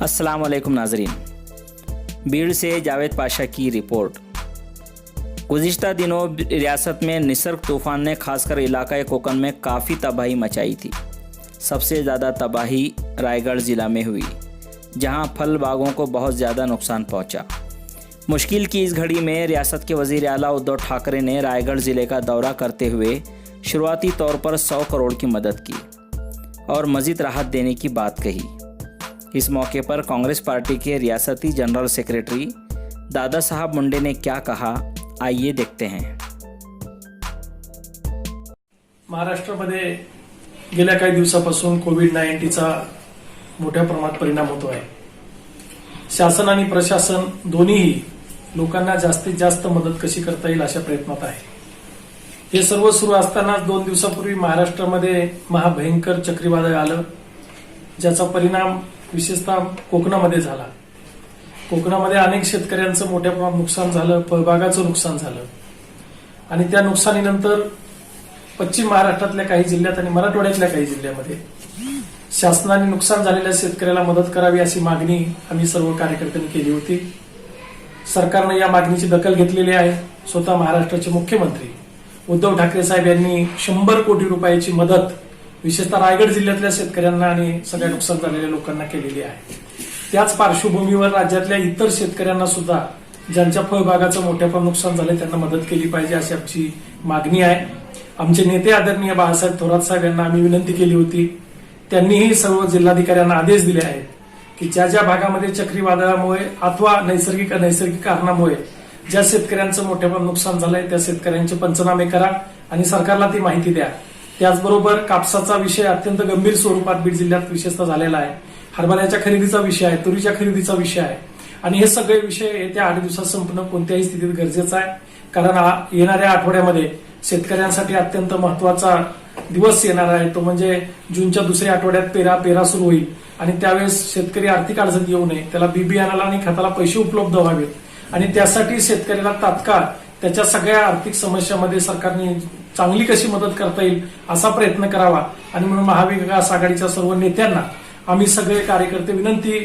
अस्सलाम वालेकुम नाजरीन, भीड़ से जावेद पाशा की रिपोर्ट। गुज़िश्ता दिनों रियासत में निसर्ग तूफ़ान ने खासकर इलाक़ाए कोकन में काफ़ी तबाही मचाई थी। सबसे ज़्यादा तबाही रायगढ़ ज़िला में हुई, जहां फल बागों को बहुत ज़्यादा नुकसान पहुंचा। मुश्किल की इस घड़ी में रियासत के वज़ीर आला उद्धव ठाकरे ने रायगढ़ ज़िले का दौरा करते हुए शुरुआती तौर पर 100 करोड़ की मदद की और मज़ीद राहत देने की बात कही। इस मौके पर कांग्रेस पार्टी के रियासती जनरल सेक्रेटरी दादा साहब मुंडे ने क्या कहा, आइए देखते हैं। महाराष्ट्रामध्ये गेल्या काही दिवसापासून कोविड-19चा मोठ्या प्रमाणात परिणाम होतो आहे। शासन आणि प्रशासन दोन्हीही लोकांना जास्तीत जास्त मदत कशी करता येईल अशा प्रयत्नात आहे। हे सर्व सुरू असताना 2 दिवसापूर्वी महाराष्ट्रामध्ये महाभयंकर चक्रीवादळ आलं, ज्याचा परिणाम विशेषतः कोकणामध्ये झाला। कोकणामध्ये अनेक शेतकऱ्यांचं मोठ्या प्रमाणात नुकसान झालं, फळबागाचं नुकसान झालं आणि त्या नुकसानीनंतर पश्चिम महाराष्ट्रातल्या काही जिल्ह्यात आणि मराठवाड्यातल्या काही जिल्ह्यामध्ये शासनाने नुकसान झालेल्या शेतकऱ्याला मदत करावी अशी मागणी आम्ही सर्व कार्यकर्त्यांनी केली होती। सरकारने या मागणीची दखल घेतलेली आहे। स्वतः महाराष्ट्राचे मुख्यमंत्री उद्धव ठाकरे साहेब यांनी 100 कोटी रुपयाची मदत विशेषतः रायगड जिल्ह्यातल्या शेतकऱ्यांना आणि सगळ्या नुकसान झालेल्या लोकांना केलेली आहे। त्याच पार्श्वभूमीवर राज्यातल्या इतर शेतकऱ्यांना सुद्धा ज्यांच्या फळबागाचं मोठ्या प्रमाणात नुकसान झालं त्यांना मदत केली पाहिजे अशी आमची मागणी आहे। आमचे नेते आदरणीय बाळासाहेब थोरात साहेब यांना आम्ही विनंती केली होती। त्यांनीही सर्व जिल्हाधिकाऱ्यांना आदेश दिले आहेत की ज्या ज्या भागामध्ये चक्रीवादळामुळे अथवा नैसर्गिक अनैसर्गिक कारणामुळे ज्या शेतकऱ्यांचं मोठ्या प्रमाणात नुकसान झालंय त्या शेतकऱ्यांचे पंचनामे करा आणि सरकारला ती माहिती द्या। त्याचबरोबर कापसाचा विषय अत्यंत गंभीर स्वरूपात बीड जिल्ह्यात विशेषतः झालेला आहे। हरभऱ्याच्या खरेदीचा विषय आहे, तुरीच्या खरेदीचा विषय आहे आणि हे सगळे विषय येत्या 8 दिवसात संपणं कोणत्याही स्थितीत गरजेचं आहे। कारण येणाऱ्या आठवड्यामध्ये शेतकऱ्यांसाठी अत्यंत महत्वाचा दिवस येणार आहे, तो म्हणजे जूनच्या दुसऱ्या आठवड्यात पेरा सुरू होईल आणि त्यावेळेस शेतकरी आर्थिक अडचणीत येऊ नये, त्याला बी बियाणाला आणि खताला पैसे उपलब्ध व्हावेत आणि त्यासाठी शेतकऱ्याला तात्काळ त्याच्या सगळ्या आर्थिक समस्यामध्ये सरकारने चांगली कशी मदत करता येईल असा प्रयत्न करावा आणि म्हणून महाविकास आघाडीच्या सर्व नेत्यांना आम्ही सगळे कार्यकर्ते विनंती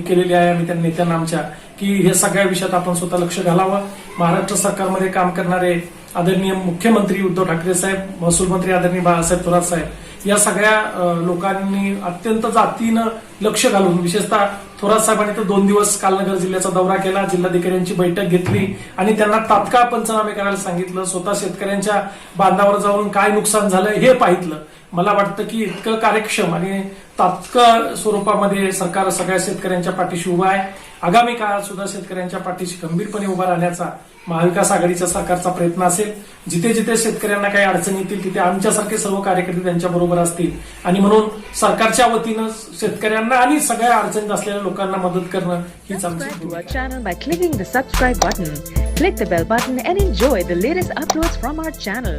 केलेली आहे। आम्ही त्या नेत्यांना आमच्या की हे सगळ्या विषयात आपण स्वतः लक्ष घालावं। महाराष्ट्र सरकारमध्ये काम करणारे आदरणीय मुख्यमंत्री उद्धव ठाकरे साहेब, महसूल मंत्री आदरणीय बाळासाहेब थोरात साहेब या सगळ्या लोकांनी अत्यंत जातीनं लक्ष घालून विशेषतः थोरात साहेबांनी तर 2 दिवस कालनगर जिल्ह्याचा दौरा केला, जिल्हाधिकाऱ्यांची बैठक घेतली आणि त्यांना तात्काळ पंचनामे करायला सांगितलं। स्वतः शेतकऱ्यांच्या बांधावर जाऊन काय नुकसान झालं हे पाहितलं। मला वाटतं की इतकं कार्यक्षम आणि तात्काळ स्वरूपामध्ये सरकार सगळ्या शेतकऱ्यांच्या पाठीशी उभा आहे। आगामी काळात सुद्धा शेतकऱ्यांच्या पाठीशी खंबीरपणे उभा राहण्याचा महाविकास आघाडीच्या सरकारचा प्रयत्न असेल। जिथे जिथे शेतकऱ्यांना काही अडचणी येतील तिथे आमच्यासारखे सर्व कार्यकर्ते त्यांच्या बरोबर असतील आणि म्हणून सरकारच्या वतीनं शेतकऱ्यांना आणि सगळ्या अडचणीत असलेल्या लोकांना मदत करणं हीच आमची भूमिका आहे। Channel by clicking the subscribe button. Click the bell button and enjoy the latest uploads from our channel.